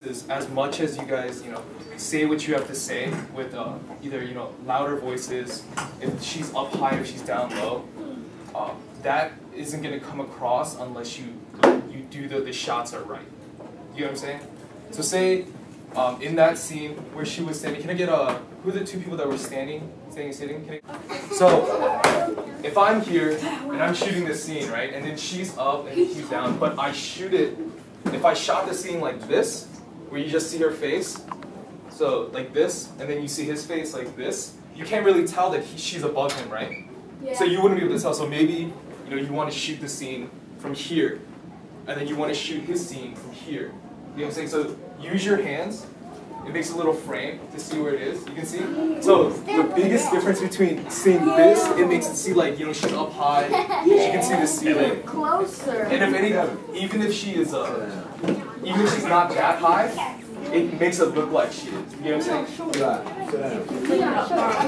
Is as much as you guys, say what you have to say with either, louder voices, if she's up high or she's down low, that isn't going to come across unless you do the shots are right. You know what I'm saying? So say in that scene where she was standing, can I get who are the two people that were standing and sitting? So if I'm here and I'm shooting this scene, right, and then she's up and he's down, but I shoot it, if I shot the scene like this, where you just see her face, so like this, and then you see his face like this, you can't really tell that she's above him, right? Yeah. So you wouldn't be able to tell. So maybe you want to shoot the scene from here, and then you want to shoot his scene from here. You know what I'm saying? So use your hands. It makes a little frame to see where it is. You can see. So the biggest difference between seeing this, it makes it see like she's up high. She can see the ceiling. Closer. And if any, even if she is even if she's not that high, it makes it look like she is. You know what I'm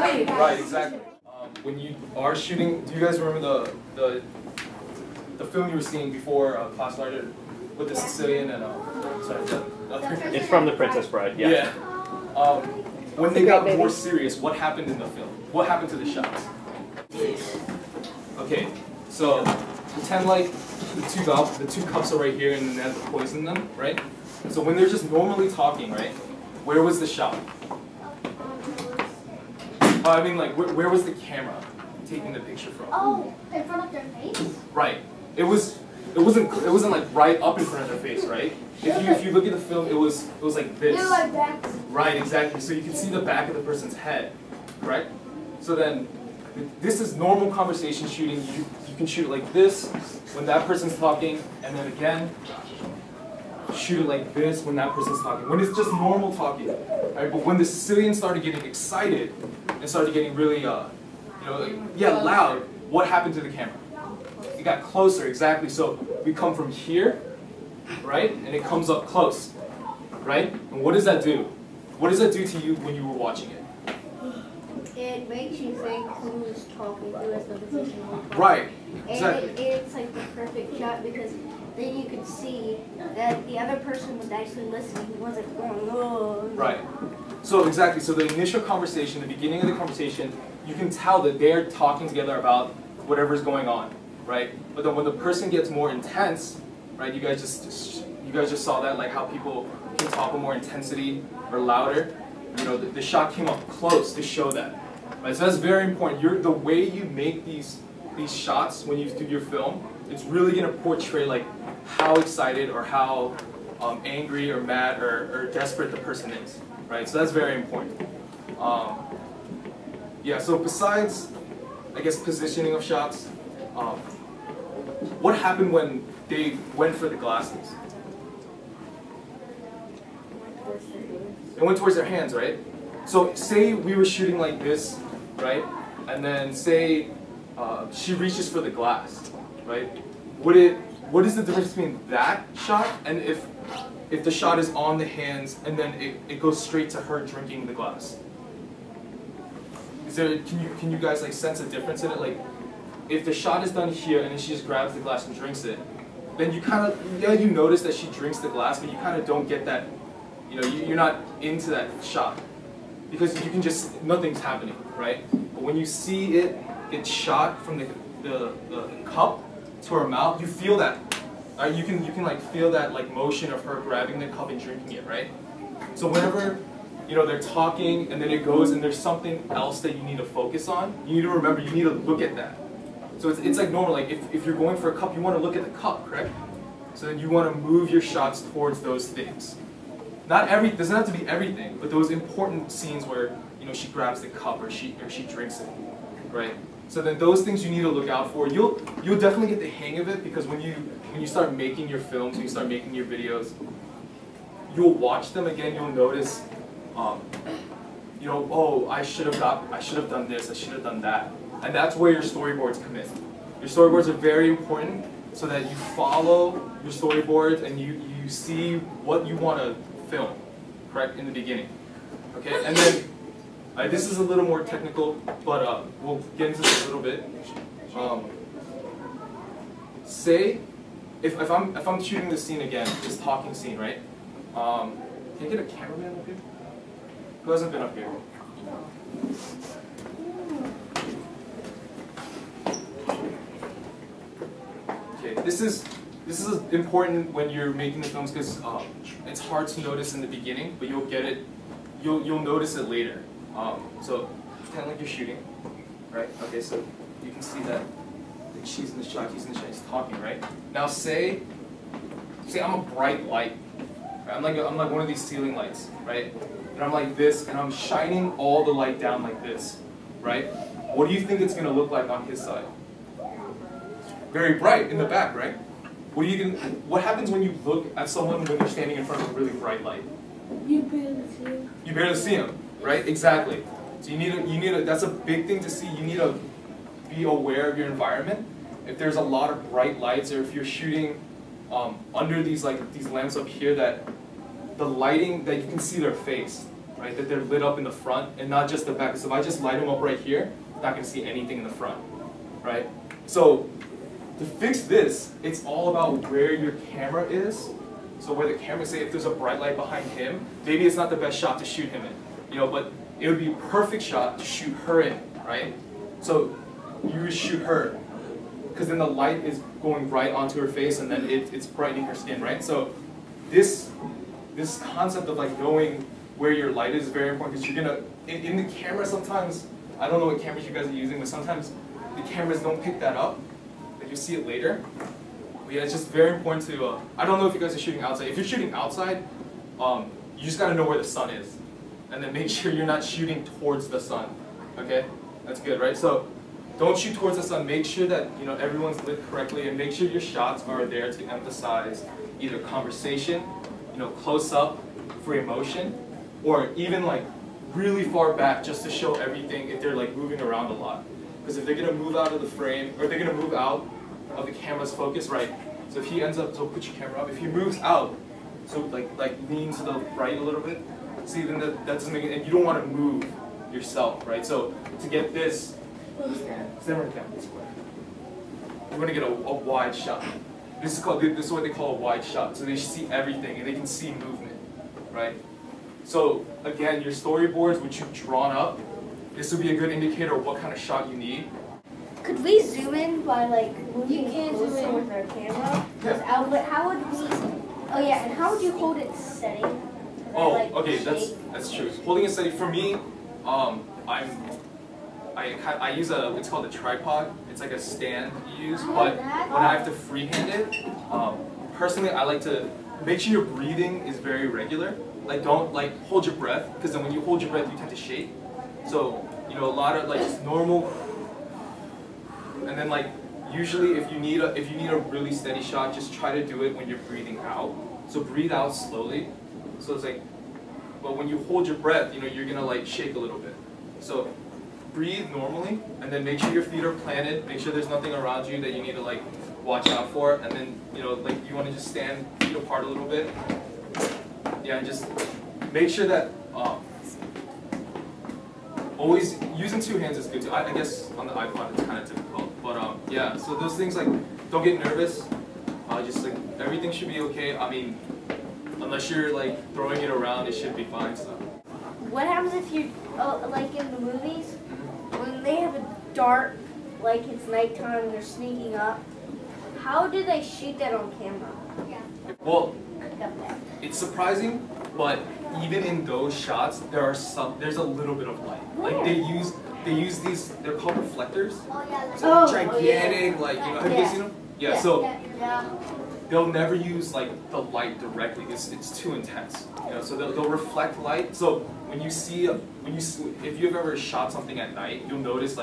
saying? Right, exactly. When you are shooting, do you guys remember the film you were seeing before class started with the Sicilian and it's from The Princess Bride. Yeah. Yeah. When they got more serious, what happened in the film? What happened to the shots? Okay, so pretend like the two cups are right here and then they have the poison in them, right? So when they're just normally talking, right? Where was the shot? I mean, like, where was the camera taking the picture from? Oh, in front of their face? Right. It wasn't like right up in front of their face, right? If you look at the film, it was like this. They're like that. Right, exactly. So you can see the back of the person's head, correct? So then, this is normal conversation shooting. You can shoot it like this when that person's talking, and then again, shoot it like this when that person's talking. When it's just normal talking, right? But when the Sicilians started getting excited and started getting really, loud, what happened to the camera? It got closer, exactly. So we come from here, right? And it comes up close, right? And what does that do? What does that do to you when you were watching it? It makes you think who's talking, who has the position. Right, exactly. And it's like the perfect shot because then you could see that the other person was actually listening. He wasn't going, oh. Right. So exactly. So the initial conversation, the beginning of the conversation, you can tell that they're talking together about whatever's going on, right? But then when the person gets more intense, right? You guys just saw that, like how people can talk with more intensity or louder. The shot came up close to show that. Right? So that's very important. The way you make these shots when you do your film, it's really going to portray like how excited or how angry or mad or desperate the person is, right? So that's very important. Yeah. So besides, I guess, positioning of shots, what happened when they went for the glasses? It went towards their hands, right? So say we were shooting like this, right? And then say she reaches for the glass, right? What is the difference between that shot and if the shot is on the hands and then it goes straight to her drinking the glass? Can you guys like sense a difference in it? Like if the shot is done here and then she just grabs the glass and drinks it, then you kind of you notice that she drinks the glass, but you kind of don't get that. You're not into that shot because you can just nothing's happening, right? But when you see it get shot from the cup to her mouth, you feel that. Right? You can like feel that like motion of her grabbing the cup and drinking it, right? So whenever they're talking and then it goes and there's something else that you need to focus on, you need to remember you need to look at that. So it's like normal. Like if you're going for a cup, you want to look at the cup, correct? So then you want to move your shots towards those things. Not doesn't have to be everything, but those important scenes where she grabs the cup or she drinks it, right? So then those things you need to look out for. You'll definitely get the hang of it because when you start making your films, when you start making your videos, you'll watch them again. You'll notice, oh, I should have done this, I should have done that, and that's where your storyboards come in. Your storyboards are very important so that you follow your storyboards and you see what you want to film, correct, in the beginning, okay? And then, this is a little more technical, but we'll get into this a little bit. Say, if I'm shooting this scene again, this talking scene, right? Can I get a cameraman up here? Who hasn't been up here? Okay, this is important when you're making the films because it's hard to notice in the beginning, but you'll get it. You'll notice it later. So pretend like you're shooting, right? Okay, so you can see that she's in the shot, he's in the shot, he's talking, right? Now say I'm a bright light. Right? I'm like one of these ceiling lights, right? And I'm like this, and I'm shining all the light down like this, right? What do you think it's gonna look like on his side? Very bright in the back, right? What happens when you look at someone when they're standing in front of a really bright light? You barely see him. You barely see him, right? Exactly. So you need a, that's a big thing to see. You need to be aware of your environment. If there's a lot of bright lights, or if you're shooting under these lamps up here, that the lighting, that you can see their face, right? That they're lit up in the front and not just the back. So if I just light them up right here, I'm not going to see anything in the front, right? So to fix this, it's all about where your camera is. So where the camera, say if there's a bright light behind him, maybe it's not the best shot to shoot him in, but it would be a perfect shot to shoot her in, right? So you would shoot her, because then the light is going right onto her face, and then it's brightening her skin, right? So this concept of knowing where your light is very important, because you're gonna in the camera sometimes, I don't know what cameras you guys are using, but sometimes the cameras don't pick that up. Like you'll see it later. But yeah, it's just very important to. I don't know if you guys are shooting outside. If you're shooting outside, you just gotta know where the sun is, and then make sure you're not shooting towards the sun. Okay, that's good, right? So don't shoot towards the sun. Make sure that everyone's lit correctly, and make sure your shots are there to emphasize either conversation, close up for emotion, or even really far back just to show everything if they're moving around a lot. Because if they're gonna move out of the frame, or they're gonna move out of the camera's focus, right? So if he ends up, so put your camera up. If he moves out, so lean to the right a little bit. See, then that doesn't make it, and you don't want to move yourself, right? So to get this, stand right down this way. You want to get a wide shot. This is what they call a wide shot. So they see everything and they can see movement, right? So again, your storyboards, which you've drawn up, this would be a good indicator of what kind of shot you need. Could we zoom in by moving can closer zoom in. with our camera? Yeah. But how would we? Oh yeah, and how would you hold it steady? Oh, okay, that's true. Holding it steady for me, I use it's called a tripod. It's like a stand you use, but when I have to freehand it, personally I like to make sure your breathing is very regular. Don't hold your breath, because then when you hold your breath you tend to shake. So a lot of just normal, and then usually if you need a really steady shot, just try to do it when you're breathing out. So breathe out slowly. So it's but when you hold your breath, you're gonna shake a little bit. So breathe normally, and then make sure your feet are planted. Make sure there's nothing around you that you need to watch out for. And then you want to just stand feet apart a little bit. Yeah, and just make sure that always using two hands is good too. I guess on the iPod it's kind of difficult, but yeah. So those things don't get nervous. Just everything should be okay. I mean, unless you're throwing it around, it should be fine. So. What happens if you in the movies when they have a dark, it's nighttime and they're sneaking up? How do they shoot that on camera? Well, it's surprising, but even in those shots, there's a little bit of light. They use these. They're called reflectors. So gigantic, have you guys seen them? Yeah. So they'll never use the light directly. It's too intense. So they'll reflect light. So when you see if you've ever shot something at night, you'll notice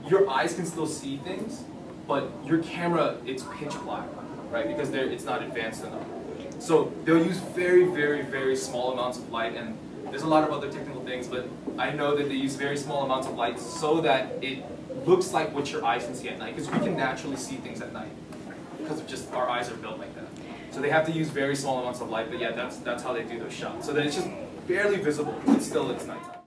your eyes can still see things, but your camera, it's pitch black, right? Because it's not advanced enough. So they'll use very, very, very small amounts of light, and there's a lot of other technical things, but I know that they use very small amounts of light so that it looks like what your eyes can see at night, because we can naturally see things at night because of just our eyes are built like that. So they have to use very small amounts of light, but yeah, that's how they do those shots. So that it's just barely visible, but still it's nighttime.